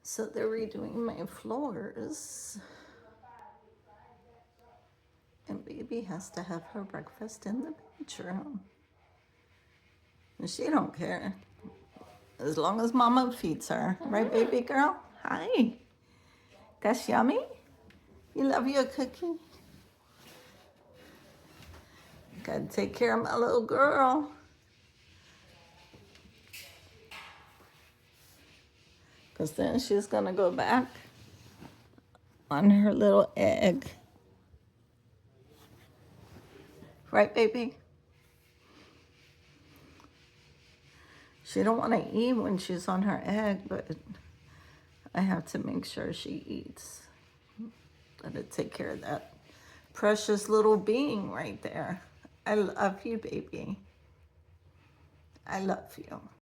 So they're redoing my floors. And baby has to have her breakfast in the bedroom. And she don't care. As long as mama feeds her. Right, baby girl? Hi. That's yummy? You love your cookie? Gotta take care of my little girl. Because then she's gonna go back on her little egg. Right, baby? She don't want to eat when she's on her egg, but I have to make sure she eats. Gotta take care of that precious little being right there. I love you, baby. I love you.